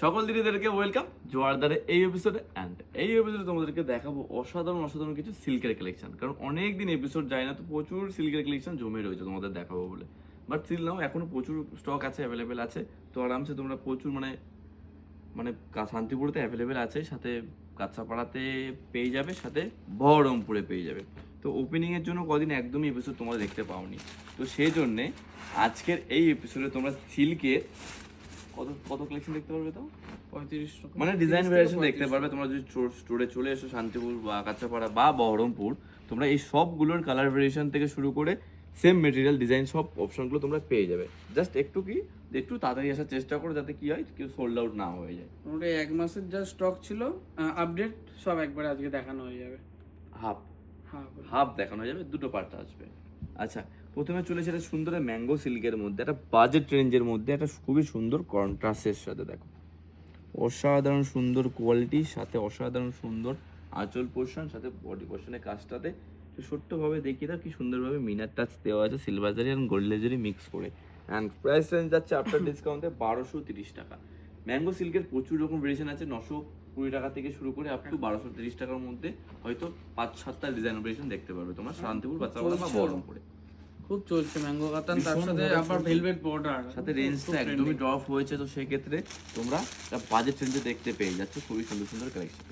সকল দিদিদেরকে ওয়েলকাম জোয়ারদারে এই এপিসোডে। অ্যান্ড এই এপিসোডে তোমাদেরকে দেখাবো অসাধারণ অসাধারণ কিছু সিল্কের কালেকশন। কারণ অনেক দিন এপিসোড যায় না, তো প্রচুর সিল্কের কালেকশন জমে রয়েছে তোমাদের দেখাবো বলে। বাট স্টিল নাও এখনো প্রচুর স্টক আছে, অ্যাভেলেবেল আছে। তো আরামসে তোমরা প্রচুর মানে মানে শান্তিপুরতে অ্যাভেলেবেল আছে, সাথে কাঁচাপাড়াতে পেয়ে যাবে, সাথে বহরমপুরে পেয়ে যাবে। তো ওপেনিংয়ের জন্য কদিন একদমই এপিসোড তোমরা দেখতে পাওনি, তো সেই জন্যে আজকের এই এপিসোডে তোমরা সিল্কের কত কত কালেকশন দেখতে পারবে। তো 35 মানে ডিজাইন ভ্যারিয়েশন দেখতে পারবে তোমরা যদি স্টোরে চলে এসো শান্তিপুর বা কাঁচাপাড়া বা বহরমপুর। তোমরা এই সবগুলোর কালার ভ্যারিয়েশন থেকে শুরু করে সেম মেটেরিয়াল ডিজাইন সব অপশনগুলো তোমরা পেয়ে যাবে। জাস্ট একটু তাড়াতাড়ি আসার চেষ্টা করো, যাতে কি হয় কেউ সোল্ড আউট না হয়ে যায়। মোটামুটি এক মাসের যা স্টক ছিল আপডেট সব একবারে আজকে দেখানো হয়ে যাবে। হাফ হ্যাঁ হাফ দেখানো যাবে, দুটো পার্ট আসবে। আচ্ছা, প্রথমে চলেছে একটা সুন্দর ম্যাঙ্গো সিল্কের মধ্যে, একটা বাজেট রেঞ্জের মধ্যে একটা খুবই সুন্দর কন্ট্রাস্টের সাথে দেখো, অসাধারণ সুন্দর কোয়ালিটির সাথে অসাধারণ সুন্দর আঁচল পোর্শন, সাথে বডি পোর্শনের কাজটাতে ছোট্টভাবে দেখিয়ে দাও কি সুন্দরভাবে মিনার টাচ দেওয়া আছে, সিলভার জারি আর গোল্ড লেজারি মিক্স করে। অ্যান্ড প্রাইস রেঞ্জ যাচ্ছে আফটার ডিসকাউন্টে 1230 টাকা। ম্যাঙ্গো সিল্কের প্রচুর রকম ভেরিয়েশন আছে, 920 টাকা থেকে শুরু করে আপ টু 1230 টাকার মধ্যে হয়তো 5-7টা ডিজাইন ভেরিয়েশন দেখতে পারবে তোমরা শান্তিপুর বাচ্চাপাড়া বা বহরমপুরে। খুব চলছে ম্যাঙ্গো কাতান, তার ভীষণ সাথে ভালো আবার চলছে। ভেলভেট বর্ডার, সাথে রেঞ্জটা একদমই ড্রপ হয়েছে, তো সেই ক্ষেত্রে তোমরা একটা বাজেট রেঞ্জে দেখতে পেয়ে যাচ্ছ খুবই সুন্দর সুন্দর কালেকশন।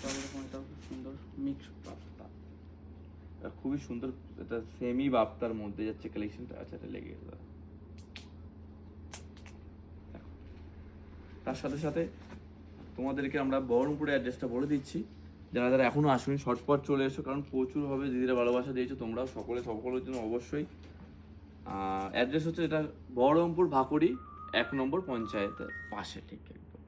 সব রকম এটা খুব সুন্দর মিক্স পাতা। খুবই সুন্দর, এটা সেমি বাপ্তার মধ্যে যাচ্ছে কালেকশনটা। আচ্ছা, এটা লেগে গেল। তার সাথে সাথে তোমাদেরকে আমরা বহরমপুরের অ্যাড্রেসটা বলে দিচ্ছি, যারা যারা এখনো আসুনি শর্টপট চলে এসো, কারণ প্রচুর হবে দিদিরা ভালোবাসা দিয়েছো তোমরাও সকলের জন্য অবশ্যই। অ্যাড্রেস হচ্ছে এটা বহরমপুর ভাকুড়ি 1 নম্বর পঞ্চায়েতের পাশে ঠিক একদম।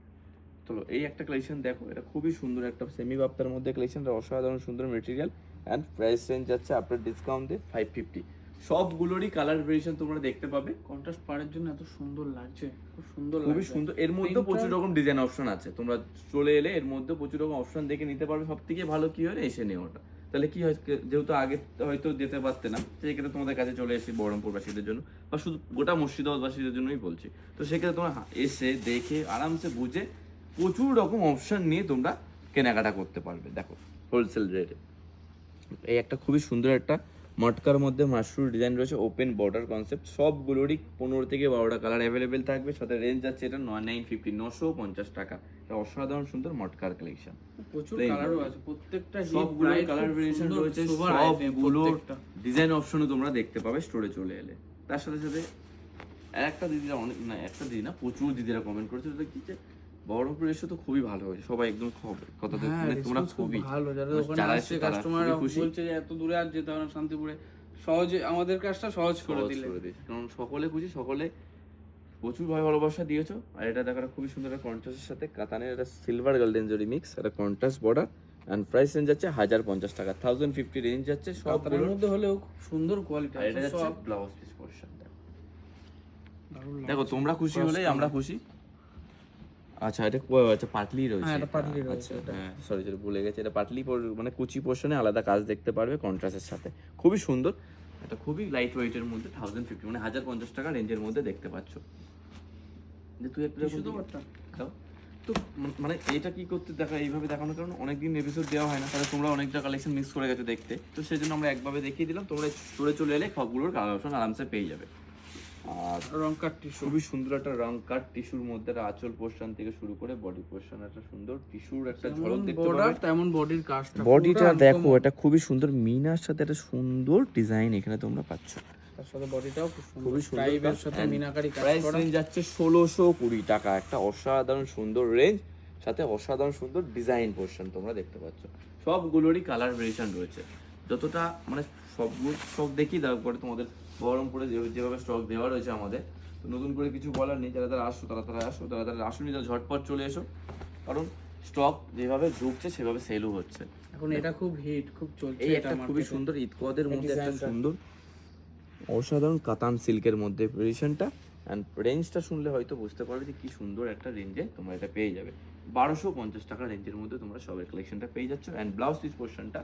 তো এই একটা কালেকশন দেখো, এটা খুবই সুন্দর একটা সেমি বাপ্তার মধ্যে কালেকশনটা, অসাধারণ সুন্দর মেটেরিয়াল। অ্যান্ড প্রাইস রেঞ্জ যাচ্ছে আপনার ডিসকাউন্টে 550। সবগুলোরই কালার ভেরিয়েশন তোমরা দেখতে পাবে। কন্ট্রাস্ট পাড়ের জন্য এত সুন্দর লাগছে, খুব সুন্দর খুবই লাগছে। সুন্দর, এর মধ্যে প্রচুর রকম ডিজাইন অপশন আছে, তোমরা চলে এলে এর মধ্যে প্রচুর রকম অপশন দেখে নিতে পারবে। সব থেকে ভালো কি হয় এসে নেওয়াটা, তাহলে কি হয় যেহেতু আগে হয়তো যেতে পারতে না, সেক্ষেত্রে তোমাদের কাছে চলে এসেছি বহরমপুরবাসীদের জন্য বা শুধু গোটা মুর্শিদাবাদবাসীদের জন্যই বলছি। তো সেক্ষেত্রে তোমরা এসে দেখে আরামসে বুঝে প্রচুর রকম অপশন নিয়ে তোমরা কেনাকাটা করতে পারবে। দেখো হোলসেল রেটে এই একটা খুবই সুন্দর একটা মটকার মধ্যে মাশরুম ডিজাইন রয়েছে, ওপেন বর্ডার কনসেপ্ট, সবগুলোরই 15 থেকে 12টা কালার অ্যাভেলেবেল থাকবে। সাথে রেঞ্জ যাচ্ছে এটা 950 950 টাকা। এটা অসাধারণ সুন্দর মটকার কালেকশন, প্রচুর কালারও আছে, প্রত্যেকটা সবগুলো কালার ভেরিয়েশন রয়েছে, সবগুলো ডিজাইন অপশনও তোমরা দেখতে পাবে স্টোরে চলে এলে। তার সাথে সাথে একটা দিদিরা অনেক না একটা দিদি না প্রচুর দিদিরা কমেন্ট করেছে কি যে বহরমপুর এসে তো খুবই ভালো হয়েছে, সবাই একদম কথা মানে তোমরা খুবই ভালো, যারা ওখানে আসছে কাস্টমার বলছে যে এত দূরে আর যেতে হবে না, শান্তিপুরে সহজে আমাদের কাজটা সহজ করে দিলে। কারণ সকলে খুশি, সকলে প্রচুর ভালোবাসা দিয়েছো। আর এটা দেখার খুবই সুন্দর একটা কন্ট্রাস্টের সাথে কাতানের একটা সিলভার গোল্ডেন জরি মিক্স, একটা contrast border. And price range যাচ্ছে 1050 টাকা, 1050 রেঞ্জ যাচ্ছে সবগুলোর সবগুলোর মধ্যে হলেও খুব সুন্দর কোয়ালিটি। আর এটা যাচ্ছে ব্লাউজ পিস পোরশন। দেখো তোমরা খুশি হলেই আমরা খুশি। আচ্ছা, এটা আচ্ছা পাটলি রয়েছে। হ্যাঁ, এটা পাটলি রয়েছে। আচ্ছা, হ্যাঁ সরি ভুলে গেছি, এটা পাটলি মানে কুচি পোর্শনে আলাদা কাজ দেখতে পারবে কন্ট্রাস্টের সাথে, খুবই সুন্দর। এটা খুবই লাইট ওয়েটের মধ্যে 1050 মানে 1050 টাকা রেঞ্জের মধ্যে দেখতে পাচ্ছ। যে তুই একটু দাও তো মানে এটা কি করতে দেখা এইভাবে দেখানোর কারণ অনেকদিন এপিসোড দেওয়া হয় না, তাহলে তোমরা অনেকটা কালেকশন মিস করে গেছো দেখতে, তো সেই জন্য আমরা একভাবে দেখিয়ে দিলাম। তোমরা স্টোরে চলে এলে সবগুলোর কালার অপশন আরামসে পেয়ে যাবে। আর রং কাট টিস্যু, খুবই সুন্দর একটা রং কাট টিস্যুর মধ্যে একটা আঁচল পোর্শন থেকে শুরু করে বডি পোর্শন একটা সুন্দর টিস্যুর একটা ঝলক দেখতে পাবে। তেমন বডির কাজটা, বডিটা দেখো, এটা খুবই সুন্দর মিনার সাথে একটা সুন্দর ডিজাইন এখানে তোমরা পাচ্ছ। তার সাথে বডিটাও খুব সুন্দর, খুবই সুন্দর স্ট্রাইপের সাথে মিনাকারি কাজ প্রাইস করা। রেঞ্জ যাচ্ছে 1620 টাকা, একটা অসাধারণ সুন্দর রেঞ্জ, সাথে অসাধারণ সুন্দর ডিজাইন পোর্শন তোমরা দেখতে পাচ্ছ। সবগুলোরই কালার ভেরিয়েশন রয়েছে, যতটা মানে সবগুলো স্টক দেখি তারপরে তোমাদের বহরমপুরে যেভাবে স্টক দেওয়া রয়েছে আমাদের, তো নতুন করে কিছু বলার নেই। যারা যারা আসো তারা আসুনি, তারা ঝটপট চলে এসো, কারণ স্টক যেভাবে ঢুকছে সেভাবে সেলও হচ্ছে। এখন এটা খুব হিট, খুব চলছে। এই একটা খুবই সুন্দর ঈদকদের মধ্যে একটা সুন্দর অসাধারণ কাতান সিল্কের মধ্যে ভেরিয়েশনটা। অ্যান্ড রেঞ্জটা শুনলে হয়তো বুঝতে পারবে যে কি সুন্দর একটা রেঞ্জে তোমরা এটা পেয়ে যাবে। 1250 টাকা রেঞ্জের মধ্যে তোমরা সবের কালেকশনটা পেয়ে যাচ্ছ। অ্যান্ড ব্লাউজ পিস পোর্শনটা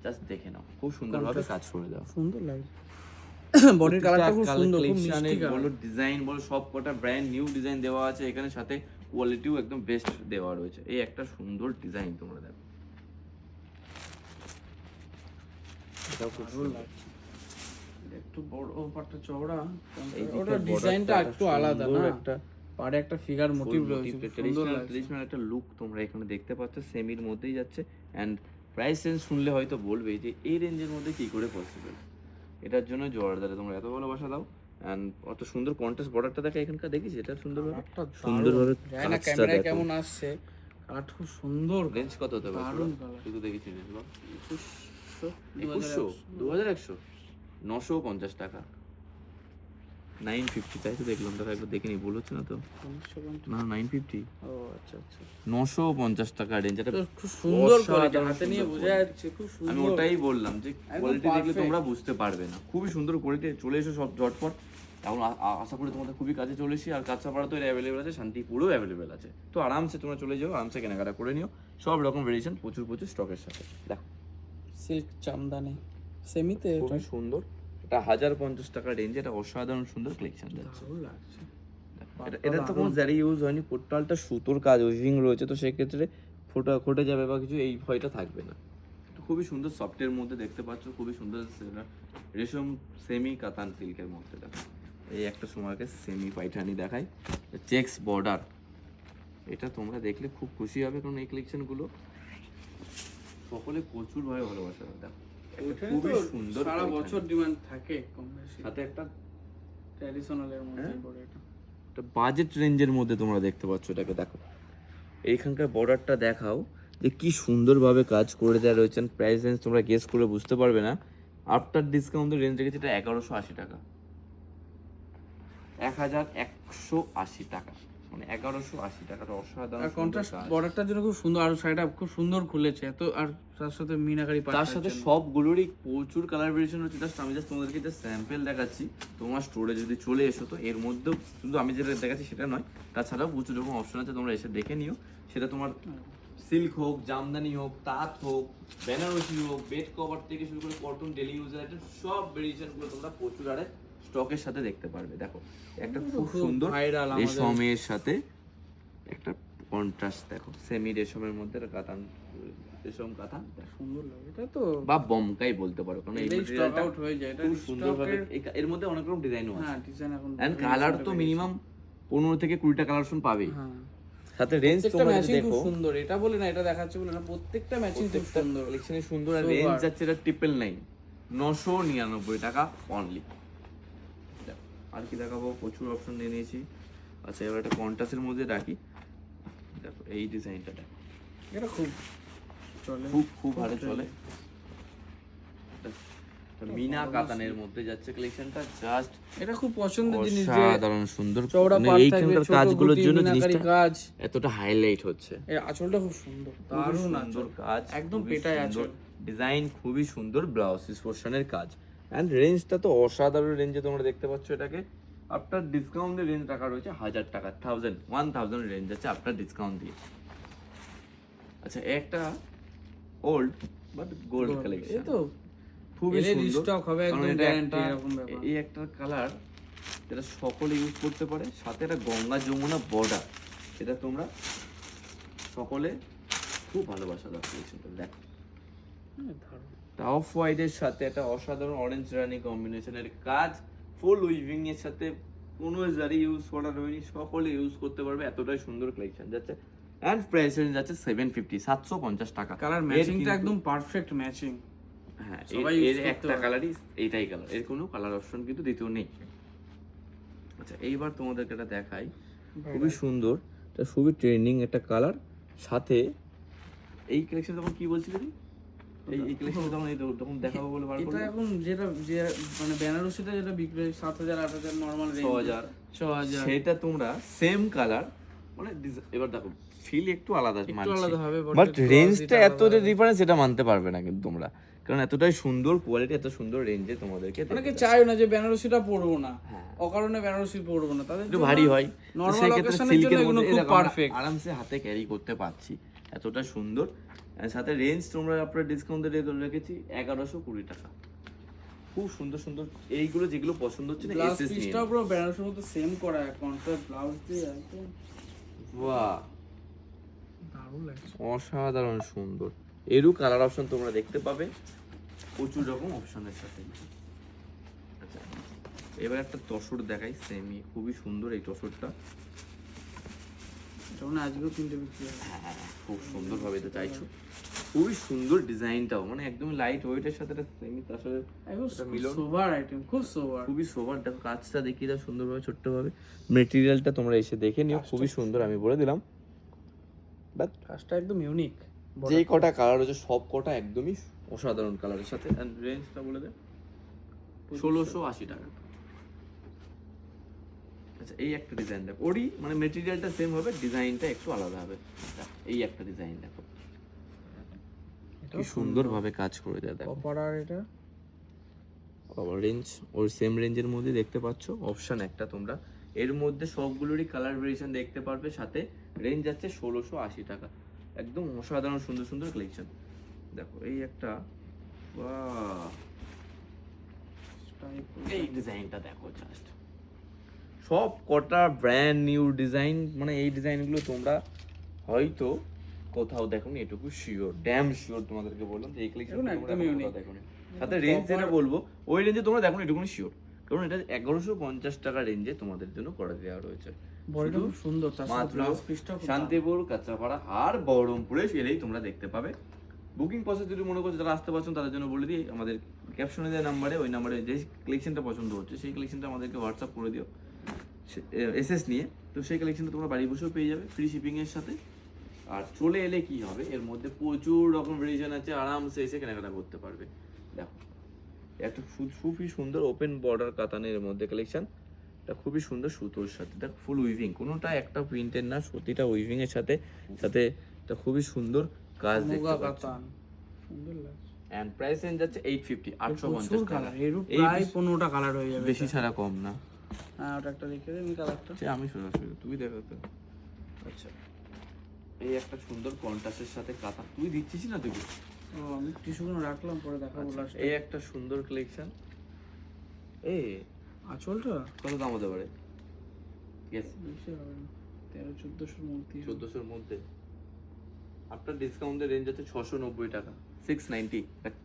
জাস্ট দেখে নাও, খুব সুন্দরভাবে কাজ করে দাও, সুন্দর লাগে। বডির কালারটা খুব সুন্দর, খুব মিষ্টি কালার। বলো ডিজাইন বলো সব কটা ব্র্যান্ড নিউ ডিজাইন দেওয়া আছে এখানে, সাথে কোয়ালিটিও একদম বেস্ট দেওয়া রয়েছে। এই একটা সুন্দর ডিজাইন তোমরা দেখো, এটাও খুব ভালো লাগছে। একটু বড় পাটটা চওড়া, এই ওটা দিকটার ডিজাইনটা borderটা একটু আলাদা সুন্দর না, একটা পাড়ে একটা ফিগার মোটিভ রয়েছে, খুব সুন্দর লাগছে। ট্রেডিশনাল একটা লুক তোমরা এখানে দেখতে পাচ্ছ, সেমির মধ্যেই যাচ্ছে। অ্যান্ড প্রাইস রেঞ্জ শুনলে হয়তো বলবে যে এই রেঞ্জের মধ্যে কি করে পসিবল। এটার জন্য জোয়ারদারে তোমরা এত ভালোবাসা দাও। অ্যান্ড অত সুন্দর কন্ট্রাস্ট বর্ডারটা দেখো এখানকার, দেখিস এটা সুন্দরভাবে সুন্দরভাবে কাজটা ক্যামেরায় দেখো। কেমন আসছে, কালার খুব সুন্দর। রেঞ্জ কত হতে পারে? দারুণ colour। শুধু দেখেছি রেঞ্জ বল। 2100, 2100 950 টাকা, 950 তাই তো দেখলাম, দেখো একবার দেখে নি, ভুল হচ্ছে না তো? 1950 না 950, ও আচ্ছা আচ্ছা, 950 টাকা রেঞ্জ। এটা তো খুব সুন্দর অসাধারণ কোয়ালিটি, হাতে নিয়ে সুন্দর বোঝা যাচ্ছে খুব সুন্দর। আমি ওটাই বললাম যে কোয়ালিটি দেখলে perfect। তোমরা বুঝতে পারবে না, খুবই সুন্দর কোয়ালিটি। চলে এসো সব ঝটপট, এখন আশা করি তোমাদের খুবই কাছে চলে এসেছি। আর কাঁচাপাড়া তো অ্যাভেলেবেল আছে, শান্তিপুরেও অ্যাভেলেবেল আছে, তো আরামসে তোমরা চলে যাও, আরামসে কেনাকাটা করে নিও। সব রকম ভেরিয়েশন প্রচুর প্রচুর স্টকের সাথে। দেখো সিল্ক চামদানি সেমিতে, খুবই সুন্দর, এটা 1050 টাকা রেঞ্জ, এটা অসাধারণ সুন্দর কালেকশন যাচ্ছে। ভালো লাগছে। এটা তো কোনো জারি ইউজ হয়নি, টোটালটা সুতোর কাজ উইভিং রয়েছে, তো সেক্ষেত্রে ফোটে যাবে বা কিছু এই ভয়টা থাকবে না। তো খুবই সুন্দর সফটের মধ্যে দেখতে পাচ্ছ, খুবই সুন্দর রেশম সেমি কাতান সিল্কের মধ্যে। দেখো এই একটা সময়কে সেমি পাইঠানি দেখাই, চেক্স বর্ডার, এটা তোমরা দেখলে খুব খুশি হবে, কারণ এই কালেকশনগুলো সকলে প্রচুর ভাবে ভালোবাসা। দেখো একটা খুবই সুন্দর সারা পায়খানি। বছর ডিমান্ড থাকে কম বেশি, সাথে একটা ট্র্যাডিশনালের মধ্যে পড়ে এটা। বাজেট রেঞ্জের মধ্যে তোমরা দেখতে পাচ্ছ এটাকে। দেখো এইখানকার বর্ডারটা দেখাও যে কি সুন্দরভাবে কাজ করে দেওয়া রয়েছে। প্রাইস রেঞ্জ তোমরা গেস করে বুঝতে পারবে না। আফটার ডিসকাউন্টের রেঞ্জ রেখেছে এটা 1180 টাকা, 1180 টাকা, মানে 1180 টাকাটা অসাধারণ আর সুন্দর কন্ট্রাস্ট কাজ। বর্ডারটার জন্য খুব সুন্দর, আর শাড়িটা খুব সুন্দর খুলেছে এত, আর তার সাথে মিনাকারি পাট, তার সাথে সবগুলোরই প্রচুর কালার ভেরিয়েশন হচ্ছে। জাস্ট আমি তোমাদেরকে জাস্ট স্যাম্পল দেখাচ্ছি। তোমার স্টোরে যদি চলে এসো তো এর মধ্যেও শুধু আমি যেটা দেখাচ্ছি সেটা নয়, তাছাড়াও প্রচুর রকম অপশন আছে, তোমরা এসে দেখে নিও। সেটা তোমার সিল্ক হোক, জামদানি হোক, তাঁত হোক, বেনারসি হোক, বেড কভার থেকে শুরু করে কটন, ডেলি ইউজার আইটেম, সব ভেরিয়েশনগুলো তোমরা প্রচুর আরে স্টকের সাথে দেখতে পারবে। দেখো একটা খুব সুন্দর ভাইরাল রেশমের সাথে একটা কন্ট্রাস্ট, দেখো সেমি রেশমের মধ্যে একটা কাতান, রেশম কাতান, সুন্দর লাগে এটা তো, বা বমকাই বলতে পারো, কারণ এই স্টক ম্যাটেরিয়ালটা আউট হয়ে যায় এটা খুব সুন্দরভাবে এর মধ্যে অনেক রকম ডিজাইনও আছে। হ্যাঁ ডিজাইন এখন এন্ড কালার তো মিনিমাম 15 থেকে 20টা কালার অপশন পাবেই। হ্যাঁ সাথে রেঞ্জ প্রত্যেকটা তোমরা ম্যাচিং খুব দেখো, সুন্দর, এটা বলে না এটা দেখাচ্ছে বলে না, প্রত্যেকটা ম্যাচিং খুব সুন্দর। কালেকশনে সুন্দর। আর So রেঞ্জ hard। যাচ্ছে এটা 999, 999 টাকা অনলি। আর কি দেখাবো, প্রচুর অপশন নিয়ে নিয়েছি। আচ্ছা এবার একটা কন্ট্রাস্টের মধ্যে রাখি। দেখো এই ডিজাইনটা দেখো, এটা খুব চলে, খুব ভালো চলে। মিনা কাতানের মধ্যে যাচ্ছে কালেকশনটা, জাস্ট এটা খুব পছন্দের জিনিস যে অসাধারণ সুন্দর। চওড়া মানে পাট থাকবে, এইখানকার ছোট কাজগুলোর গুটি, জন্য মিনাকারি জিনিসটা কাজ, এতটা হাইলাইট হচ্ছে। এর আঁচলটা খুব সুন্দর, দারুণ সুন্দর আঁচল, কাজ, একদম খুবই পেটায় সুন্দর আঁচল। ডিজাইন, খুবই সুন্দর ব্লাউজ পোর্শনের কাজ। এন্ড রেঞ্জটা তো অসাধারণ রেঞ্জে তোমরা দেখতে পাচ্ছ এটাকে। আফটার ডিসকাউন্টের রেঞ্জ টাকা রয়েছে 1000 টাকা, 1000 রেঞ্জ আছে আফটার ডিসকাউন্ট দিয়ে। আচ্ছা একটা ওল্ড বাট গোল্ড এই কালেকশন, তো খুবই এলে সুন্দর। রিস্টক হবে কারণ একদম এটা গ্যারান্টি, একটা- এরকম ব্যাপার। এই একটা কালার যেটা সকলে ইউজ করতে পারে, সাথে একটা গঙ্গা যমুনা বর্ডার, সেটা তোমরা সকলে খুব ভালোবাসা দাও। দেখো অফ হোয়াইটের সাথে একটা অসাধারণ অরেঞ্জ রানি কম্বিনেশনের কাজ, ফুল উইভিং এর সাথে কোনো জারি ইউজ করা হয়নি, সকলে ইউজ করতে পারবে, এতটাই সুন্দর কালেকশন যাচ্ছে। এন্ড প্রাইস রেঞ্জ যাচ্ছে 750, 750 টাকা। কালার ম্যাচিংটা একদম পারফেক্ট ম্যাচিং। হ্যাঁ সবাই এর use করতে একটা পারে। কালারই এইটাই কালার, এর কোনো কালার অপশন কিন্তু দ্বিতীয় নেই। আচ্ছা এইবার তোমাদেরকে এটা দেখাই, খুবই সুন্দর, এটা খুবই ট্রেন্ডিং একটা কালার। সাথে এই কালেকশন তখন কি বলছিলে তুমি? এই কালেকশন তখন তখন দেখাবো বলে বার এটা করলে এখন যেটা যে মানে বেনারসিটা যেটা বিক্রি হয় 7000 8000 নরমাল রেঞ্জ, 6000, সেটা তোমরা সেম কালার মানে এবার দেখো ফিল একটু আলাদা একটু আলাদা হবে, বাট রেঞ্জটা এত ডিফারেন্স এটা মানতে পারবে না কিন্তু তোমরা, কারণ এতটাই সুন্দর কোয়ালিটি, এত সুন্দর রেঞ্জে তোমাদেরকে অনেকে চায় না যে বেনারসিটা পরবো না, হ্যাঁ। অকারণে বেনারসি পরবো না, তাদের একটু ভারী হয়, নরমাল সেক্ষেত্রে অকেশনের জন্য সিল্কের এগুলো মধ্যে খুব এরকম আমরা পারফেক্ট। আরামসে হাতে ক্যারি করতে পারছি, এতটা সুন্দর। আর সাথে রেঞ্জ তোমরা আপনার ডিসকাউন্টে রেখেছি 1120 টাকা, খুব সুন্দর সুন্দর এইগুলো যেগুলো পছন্দ হচ্ছে না ব্লাউজ এসএস নিয়ে পিসটাও পুরো বেনারসের মতো সেম করা, কন্ট্রাস্ট ব্লাউজ দিয়ে একদম বাহ, দারুণ লাগছে। অসাধারণ সুন্দর। এরও কালার অপশন তোমরা দেখতে পাবে প্রচুর রকম অপশনের সাথে। আচ্ছা, এবার একটা তসর দেখাই সেমি, খুবই সুন্দর এই তসরটা। এটা মানে আজকেও 3টে বিক্রি হবে। হ্যাঁ, খুব সুন্দর ভাবে তো চাইছো, খুবই সুন্দর ডিজাইনটাও, মানে একদম লাইট ওয়েটের সাথে একটা সেমি তসরের একদম একটা মিলন। সোভার আইটেম, খুব সোভার। খুবই সোবার। দেখো কাজটা দেখিয়ে দাও সুন্দরভাবে ছোট্টভাবে, মেটেরিয়ালটা তোমরা এসে দেখে নিও, খুবই সুন্দর আমি বলে দিলাম। বাট কাজটা একদম ইউনিক। যে কটা কালার হচ্ছে সব কটা একদমই অসাধারণ কালারের সাথে। এন্ড রেঞ্জটা বলে দে, 1680 টাকা। আচ্ছা, এই একটা ডিজাইন দেখো, ওরই মানে মেটেরিয়ালটা সেম হবে, ডিজাইনটা একটু আলাদা হবে। এই একটা ডিজাইন দেখো, কি সুন্দর ভাবে কাজ করে দেয়। দেখো কপার, আর এটা কভার রেঞ্জ ওর সেম রেঞ্জের মধ্যে দেখতে পাচ্ছ অপশন একটা তোমরা। এর মধ্যে সবগুলোরই কালার ভেরিয়েশন দেখতে পারবে, সাথে রেঞ্জ যাচ্ছে 1680 টাকা। একদম অসাধারণ সুন্দর সুন্দর কালেকশন। দেখো এই একটা, বাহ, এই ডিজাইনটা দেখো জাস্ট, সব কটা ব্র্যান্ড নিউ ডিজাইন। মানে এই ডিজাইনগুলো তোমরা হয়তো কোথাও দেখোনি, এটুকু শিওর, ড্যাম শিওর তোমাদেরকে বললাম যে এই কালেকশন একদম unique। দেখোনি। সাথে রেঞ্জ যেটা বলবো ওই রেঞ্জে তোমরা দেখো এটুকুনি শিওর, কারণ এটা 1150 টাকা রেঞ্জে তোমাদের জন্য করে দেওয়া রয়েছে। বডিটা খুব সুন্দর, তার সাথে মাত্র ব্লাউজ পিসটাও শান্তিপুর, কাঁচরাপাড়া আর বহরমপুরে এলেই তোমরা দেখতে পাবে। বুকিং প্রসেস যদি মনে করছো যারা আসতে পারছেন তাদের জন্য বলে দিই, আমাদের ক্যাপশনে দেওয়া নাম্বারে, ওই নাম্বারে যে কালেকশনটা পছন্দ হচ্ছে সেই কালেকশনটা আমাদেরকে হোয়াটসঅ্যাপ করে দিও এসএস নিয়ে। তো সেই কালেকশনটা তোমরা বাড়ি বসেও পেয়ে যাবে ফ্রি শিপিং এর সাথে। আর চলে এলে কি হবে, এর মধ্যে প্রচুর রকম ভেরিয়েশন আছে, আরামসে এসে কেনাকাটা করতে পারবে। দেখো একটা খুবই সুন্দর ওপেন বর্ডার কাতানের মধ্যে কালেকশন, এটা খুবই সুন্দর সুতোর সাথে, দেখো ফুল উইভিং, কোনোটা একটা প্রিন্টের না, প্রতিটা উইভিং এর সাথে সাথে এটা খুবই সুন্দর কাজ দেখতে পাচ্ছ। সুন্দর লাগছে। এন্ড প্রাইস রেঞ্জ যাচ্ছে 850, 850 টাকা। কালার এর প্রায় 15টা কালার হয়ে যাবে, বেশি ছাড়া কম না। হ্যাঁ, ওটা একটা দেখে দিন কালারটা। আচ্ছা, আমি সরাসরি, তুই দেখো তো। আচ্ছা, এই একটা সুন্দর কন্ট্রাস্টের সাথে কাতা, তুই দিচ্ছিস না তুই? ও, আমি টিস্যুগুলো রাখলাম, পরে দেখাবো লাস্টে। এই একটা সুন্দর কালেকশন। এই আঁচলটা কত দাম হতে পারে? গেস। বেশি হবে না, 1300-1400 মধ্যে। 1400 মধ্যে। আপনার ডিসকাউন্টের রেঞ্জ আছে 690 টাকা, 690।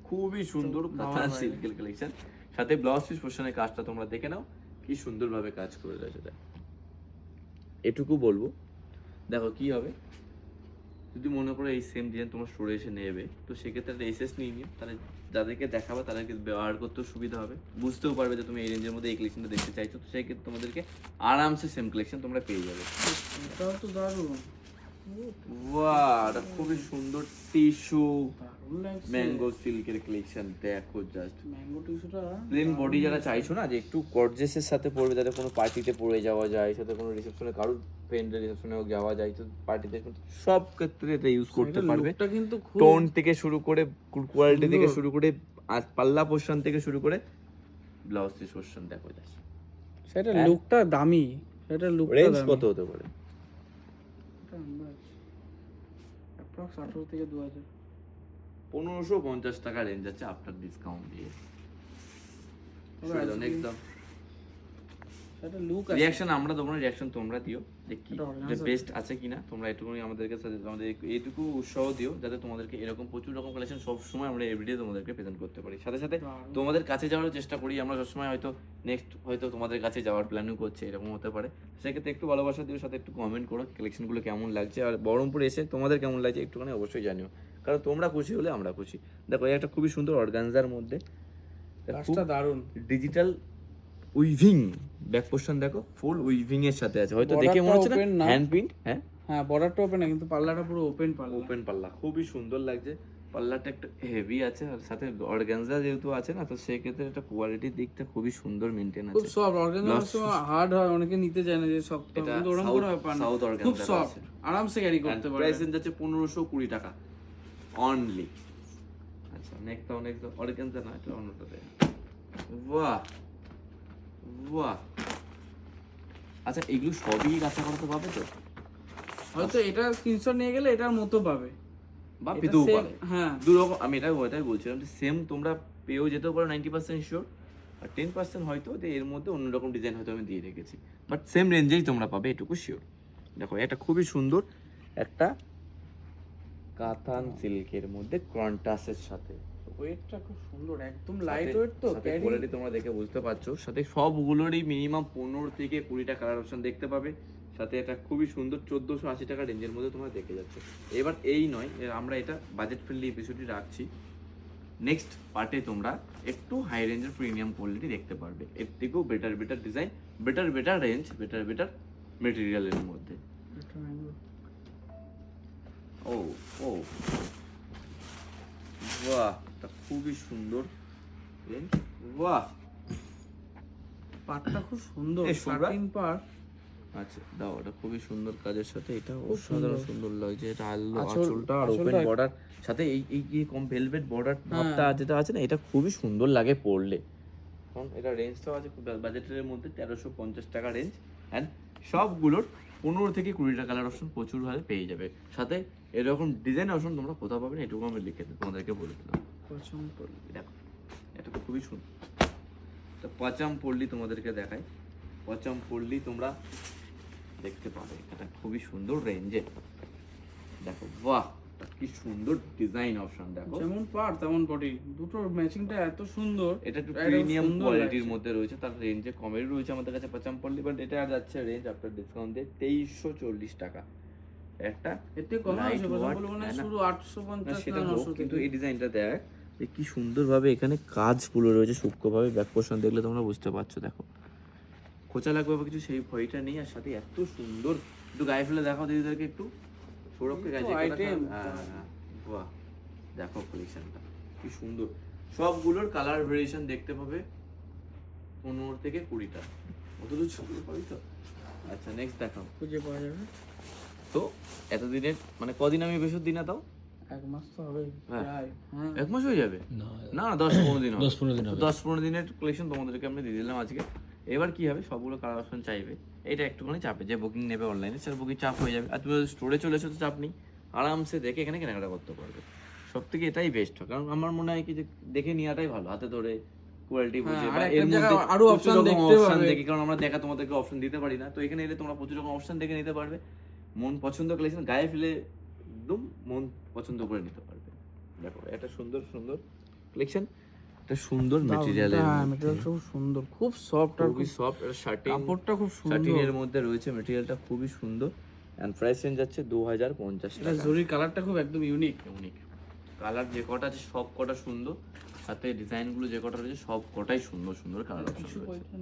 খুবই সুন্দর কাঁথা সিল্কের কালেকশন, সাথে ব্লাউজ পিস পোর্শনের কাজটা তোমরা দেখে নাও, কি সুন্দরভাবে কাজ করে রয়েছে। এটুকু বলবো, দেখো কি হবে যদি মনে করো এই সেম ডিজাইন তোমার স্টোরে এসে নেবে, তো সেক্ষেত্রে একটা এসএস নিয়ে নিও, তাহলে যাদেরকে দেখাবে তাদেরকে ব্যবহার করতেও সুবিধা হবে, বুঝতেও পারবে যে তুমি এই রেঞ্জের মধ্যে এই কালেকশনটা দেখতে চাইছো, তো সেক্ষেত্রে তোমাদেরকে আরামসে সেম কালেকশন তোমরা পেয়ে যাবে। এটাও তো দারুণ, বাহ, এটা খুবই সুন্দর টিস্যু দারুণ লাগছে। ম্যাঙ্গো সিল্কের কালেকশন দেখো জাস্ট। ম্যাঙ্গো টিস্যুটা প্লেন বডি যারা চাইছো না যে একটু গর্জেসের সাথে পরবে, যাতে কোনো পার্টিতে পরে যাওয়া যায়, সাথে কোনো রিসেপশনে, কারোর ফ্রেন্ডের রিসেপশনেও যাওয়া যায়, তো পার্টিতে সব ক্ষেত্রে এটা ইউজ করতে পারবে। এটা কিন্তু খুব টোন থেকে শুরু করে কোয়ালিটি থেকে শুরু করে আর পাল্লা পোর্শন থেকে শুরু করে ব্লাউজ পিস পোর্শন দেখো জাস্ট। সেটা লুকটা দামি, সেটা লুকটা রেঞ্জ দামি। কত হতে পারে? এটা আন্দাজ অ্যাপ্রক্স 18 থেকে 2000। 1550 টাকা রেঞ্জ আছে আফটার ডিসকাউন্ট দিয়ে। নেক্সট দাও। সেটা লুক আছে। রিঅ্যাকশন আমরা দেবো না, রিঅ্যাকশন তোমরা দিও যে কি এটা original যে বেস্ট আছে কিনা। তোমরা এটুকুনি আমাদেরকে আমাদের এইটুকু উৎসাহ দিও যাতে তোমাদেরকে এরকম প্রচুর রকম কালেকশন সব সময় আমরা এভরিডে তোমাদেরকে প্রেজেন্ট করতে পারি। সাথে সাথে তোমাদের কাছে যাওয়ার চেষ্টা করি আমরা সবসময়, হয়তো নেক্সট হয়তো তোমাদের কাছে যাওয়ার প্ল্যানও করছে, এরকম হতে পারে। সেক্ষেত্রে একটু ভালোবাসা দিও, সাথে একটু কমেন্ট করো কালেকশনগুলো কেমন লাগছে, আর বহরমপুর এসে তোমাদের কেমন লাগছে একটুখানি অবশ্যই জানিও, কারণ তোমরা খুশি হলে আমরা খুশি। দেখো এই একটা খুবই সুন্দর অর্গানজার মধ্যে কাজটা দারুণ, ডিজিটাল উইভিং ব্যাক পোর্শন দেখো, ফুল উইভিং এর সাথে আছে, হয়তো দেখে মনে হচ্ছে না হ্যান্ড প্রিন্ট। হ্যাঁ হ্যাঁ, বর্ডারটা ওপেন না, কিন্তু পাল্লাটা পুরো ওপেন পাল্লা। ওপেন পাল্লা, খুবই সুন্দর লাগছে। পাল্লাটা একটু হেভি আছে, আর সাথে অর্গানজা যেহেতু আছে না, তো সেক্ষেত্রে এটা কোয়ালিটির দিকটা খুবই সুন্দর মেনটেন খুব আছে। সফট, অর্গানজা হার্ড হয়, অনেকে নিতে চায় না যে শক্ত, এটা কিন্তু ওরকম কোনো ব্যাপার না, সাউথ খুব অর্গানজা সফট, আরামসে ক্যারি করতে পারবে। প্রাইস রেঞ্জ আছে 1520 টাকা অনলি। আচ্ছা, নেক্সট দাও, নেক্সট দাও। অর্গানজা না, এটা অন্যটা দেয়। বাহ বাহ, আচ্ছা এগুলো সবই কাঁচা করাতে পাবে তো? হয়তো এটা স্ক্রিনশট নিয়ে গেলে এটার মতো পাবে বা পেতেও same, পারে। হ্যাঁ দু রকম, আমি ওটাই বলছিলাম যে সেম তোমরা পেয়েও যেতেও পারো 90% শিওর, আর 10% হয়তো এর মধ্যে অন্যরকম ডিজাইন হয়তো আমি দিয়ে রেখেছি, বাট সেম রেঞ্জেই তোমরা পাবে, এটুকু শিওর। দেখো এটা খুবই সুন্দর একটা কাতান সিল্কের মধ্যে কন্ট্রাস্টের সাথে, ওয়েটটা খুব সুন্দর, একদম লাইট ওয়েট তো, ক্যারি কোয়ালিটি তোমরা দেখে বুঝতে পারছো। সাথে সবগুলোরই মিনিমাম 15 থেকে 20টা কালার অপশন দেখতে পাবে। সাথে এটা খুবই সুন্দর 1480 টাকা রেঞ্জের মধ্যে তোমরা দেখে যাচ্ছ। এবার এই নয়, আমরা এটা বাজেট ফ্রেন্ডলি এপিসোডই রাখছি। নেক্সট পার্টে তোমরা একটু হাই রেঞ্জের প্রিমিয়াম কোয়ালিটি দেখতে পারবে, এর থেকেও better better design, better range, better মেটেরিয়ালের মধ্যে। ও ও বাহ, এটা খুবই সুন্দর রেঞ্জ, বাহ পাটটা খুব সুন্দর, এই সোবরা? 13 পাট। আচ্ছা দাও, এটা খুবই সুন্দর কাজের সাথে, এটা খুব অসাধারণ সুন্দর লাগছে। এটা আঁচল- আঁচলটা আর ওপেন আঁচলটা- বর্ডার সাথে এই এই এই কম ভেলভেট বর্ডার ভাবটা যেটা আছে না, এটা খুবই সুন্দর লাগে পরলে। কারণ এটা রেঞ্জটাও আছে খুব বাজেটের মধ্যে, 1350 টাকা রেঞ্জ। অ্যান্ড সবগুলোর 15 থেকে 20টা কালার অপশন প্রচুর ভাবে পেয়ে যাবে। সাথে এরকম ডিজাইন অপশন তোমরা কোথাও পাবে না, এটুকু আমি লিখে তোমাদেরকে বলে দিলাম। দেখো এটা তো খুবই সুন্দর। তো পাচাম পল্লী তোমাদেরকে দেখাই, পাচাম পল্লী তোমরা দেখতে পাবে, এটা খুবই সুন্দর রেঞ্জে। দেখো বাহ, এটা কি সুন্দর ডিজাইন অপশন, দেখো যেমন পাট তেমন বডি, দুটোর ম্যাচিংটা এত সুন্দর। এটা একটু একদম প্রিমিয়াম সুন্দর কোয়ালিটির লাগছে। মধ্যে রয়েছে, তার রেঞ্জে কমের রয়েছে আমাদের কাছে পাচাম পল্লী, বাট এটা আর যাচ্ছে রেঞ্জ আফটার ডিসকাউন্ট দিয়ে 2340 টাকা। একটা এতে কম light আছে, কথা watt, বলবো না, হ্যাঁ না? শুধু না 850 সেটা না হোক, 900 কিন্তু থেকে। এই ডিজাইনটা দেখ যে কি সুন্দরভাবে এখানে কাজগুলো রয়েছে সূক্ষ্মভাবে, ব্যাক পোর্শন দেখলে তোমরা বুঝতে পারছো। দেখো খোঁচা লাগবে বা কিছু সেই ভয়টা নেই, আর সাথে এত সুন্দর। একটু গায়ে ফেলে দেখাও দিদিদেরকে, একটু সৌরভকে গায়ে item। বাহ দেখো কালেকশনটা কি সুন্দর। সবগুলোর কালার ভেরিয়েশন দেখতে পাবে 15 থেকে 20টা, অত তো ছবি পাবি তো। আচ্ছা নেক্সট দেখাও। খুঁজে পাওয়া যাবে। তো এতদিনের মানে কদিন আমি বেশি দিন না, তাও 1 মাস তো হবে হ্যাঁ। প্রায়। হ্যাঁ, 1 মাস হয়ে যাবে না না, 10-15 দিন হবে। 10-15 দিন হবে। 10-15 দিনের কালেকশন তোমাদেরকে আমি দিয়ে দিলাম আজকে। এবার কি হবে, সবগুলো কালার অপশন চাইবে, এটা একটুখানি চাপে, যে বুকিং নেবে অনলাইনে সেটা বুকিং চাপ হয়ে যাবে। আর তুমি স্টোরে চলে এসো তো চাপ নেই, আরামসে দেখে এখানে কেনাকাটা করতে পারবে। সব থেকে এটাই বেস্ট হয়, কারণ আমার মনে হয় কি যে দেখে নেওয়াটাই ভালো, হাতে ধরে কোয়ালিটি বুঝে। হ্যাঁ, বা আর এর একটা মধ্যে জায়গায় আরো প্রচুর option রকম দেখতে option পাবে। দেখি, কারণ আমরা দেখা তোমাদেরকে অপশন দিতে পারি না। তো এখানে এলে তোমরা প্রচুর রকম অপশন দেখে নিতে পারবে, মন পছন্দ কালেকশন গায়ে ফেলে একদম মন পছন্দ করে নিতে পারবে। দেখো এটা সুন্দর সুন্দর কালেকশন, একটা সুন্দর মেটেরিয়ালের হ্যাঁ, মেটেরিয়াল খুব সুন্দর, খুব সফট আর খুবই সফট। এটা শার্টিং, কাপড়টা খুব শার্টিং সুন্দর। এর মধ্যে রয়েছে, মেটেরিয়ালটা খুবই সুন্দর। এন্ড প্রাইস রেঞ্জ যাচ্ছে 2050 এটা টাকা। জরির কালারটা খুব একদম ইউনিক। ইউনিক কালার যে কটা আছে সব কটা সুন্দর, সাথে ডিজাইনগুলো যে কটা রয়েছে সব কটাই সুন্দর সুন্দর কালার অপশন রয়েছে।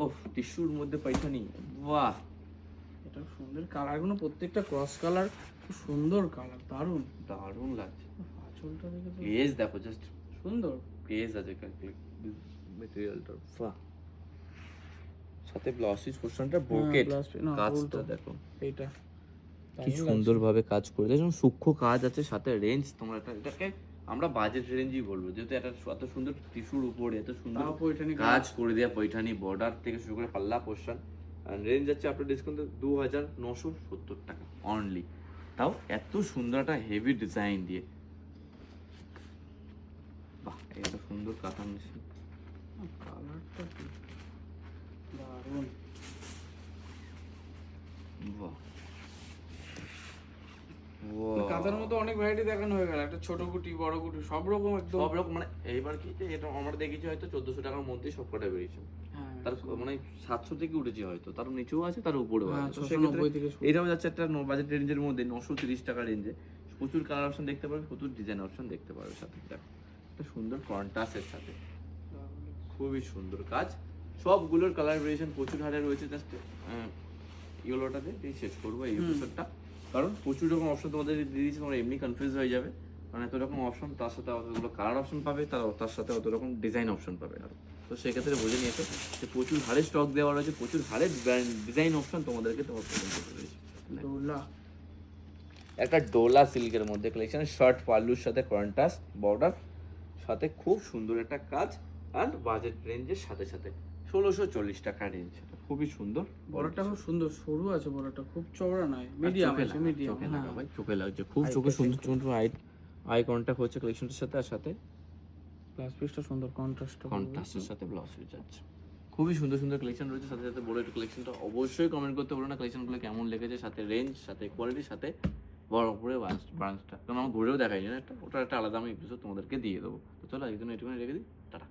ওহ টিস্যুর মধ্যে পয়সানি, বাহ এটা সুন্দর, কালারগুলো প্রত্যেকটা ক্রস কালার, খুব সুন্দর কালার, দারুণ। দারুণ লাগছে। আঁচলটা দেখে তো পেজ দেখো, জাস্ট সুন্দর। পেজ আছে মেটেরিয়ালটা, বাহ। সাথে ব্লাউজ পোর্শনটা ব্রোকেট কাজটা দেখো, এইটা কি সুন্দরভাবে কাজ করে দিয়েছে, সূক্ষ্ম কাজ আছে। সাথে রেঞ্জ তোমরা এটাকে আমরা বাজেট রেঞ্জই বলবো, যেহেতু এটা এত সুন্দর টিস্যুর উপরে এত সুন্দর তাও পৈঠানি কাজ করে দেওয়া, পৈঠানি বর্ডার থেকে শুরু করে পাল্লা পোর্শন। আর রেঞ্জ যাচ্ছে আপনার ডিসকাউন্টে 2970 টাকা অনলি, তাও এত সুন্দর একটা হেভি ডিজাইন দিয়ে। বাহ এত সুন্দর কাতান মেশিন, কালারটা কি দারুণ। বাহ কাতার মতো অনেক ভ্যারাইটি দেখানো হয়ে গেল, একটা ছোট গুটি বড় গুটি সব রকম একদম। সব রকম, মানে এইবার কি যে এটা আমরা দেখেছি হয়তো 1400 টাকার মধ্যেই সব কটা বেরিয়েছে। হ্যাঁ, তার মানে 700 থেকে উঠেছে হয়তো, তার নিচেও আছে তার উপরেও হ্যাঁ, আছে। তো 690 থেকে সেক্ষেত্রে এটাও যাচ্ছে একটা বাজেট রেঞ্জের মধ্যে 930 টাকা রেঞ্জে। প্রচুর কালার অপশন দেখতে পারবে, প্রচুর ডিজাইন অপশন দেখতে পারবে। সাথে দেখো একটা সুন্দর কন্ট্রাস্টের সাথে খুবই সুন্দর কাজ। সবগুলোর কালার ভেরিয়েশন প্রচুর হারে রয়েছে। জাস্ট ইয়েলোটাতে দিয়ে শেষ করবো এই এপিসোডটা, কারণ প্রচুর রকম অপশন তোমাদের দিয়ে দিয়েছে, তোমরা এমনি কনফিউজ হয়ে যাবে। কারণ এত রকম অপশন, তার সাথে অতগুলো কালার অপশন পাবে, তার সাথে অত রকম ডিজাইন অপশন পাবে আরো। তো সেক্ষেত্রে বুঝে নিয়েছো যে প্রচুর হারে স্টক দেওয়া রয়েছে, প্রচুর হারে ডিজাইন অপশন তোমাদেরকে তোমার প্রদান করতে রয়েছে। ডোলা একটা ডোলা সিল্কের মধ্যে কালেকশন, শার্ট পাল্লুর সাথে কন্ট্রাস্ট বর্ডার, সাথে খুব সুন্দর একটা কাজ। অ্যান্ড বাজেট রেঞ্জের সাথে সাথে 1640 টাকা রেঞ্জ, খুবই সুন্দর। বড়টা খুব সুন্দর, সরু আছে বড়টা, খুব চওড়া নয়, মিডিয়াম আছে, মিডিয়াম। হ্যাঁ চোখে লাগছে, খুব চোখে সুন্দর সুন্দর আই কন্ট্যাক্ট হচ্ছে কালেকশনটার সাথে। আর সাথে ব্লাউজ পিসটা সুন্দর কন্ট্রাস্টের সাথে ব্লাউজ পিস যাচ্ছে। খুবই সুন্দর সুন্দর কালেকশন রয়েছে, সাথে সাথে বড় একটু কালেকশনটা অবশ্যই কমেন্ট করতে বলো না কালেকশনগুলো কেমন লেগেছে, সাথে রেঞ্জ, সাথে কোয়ালিটির সাথে বহরমপুরের ব্রাঞ্চটা, কারণ আমার ঘুরেও দেখাইনি না একটা, ওটা একটা আলাদা আমি এপিসোড তোমাদেরকে দিয়ে দেবো। তো চলো এই জন্য এটুকুনি রেখে দিই, টাটা।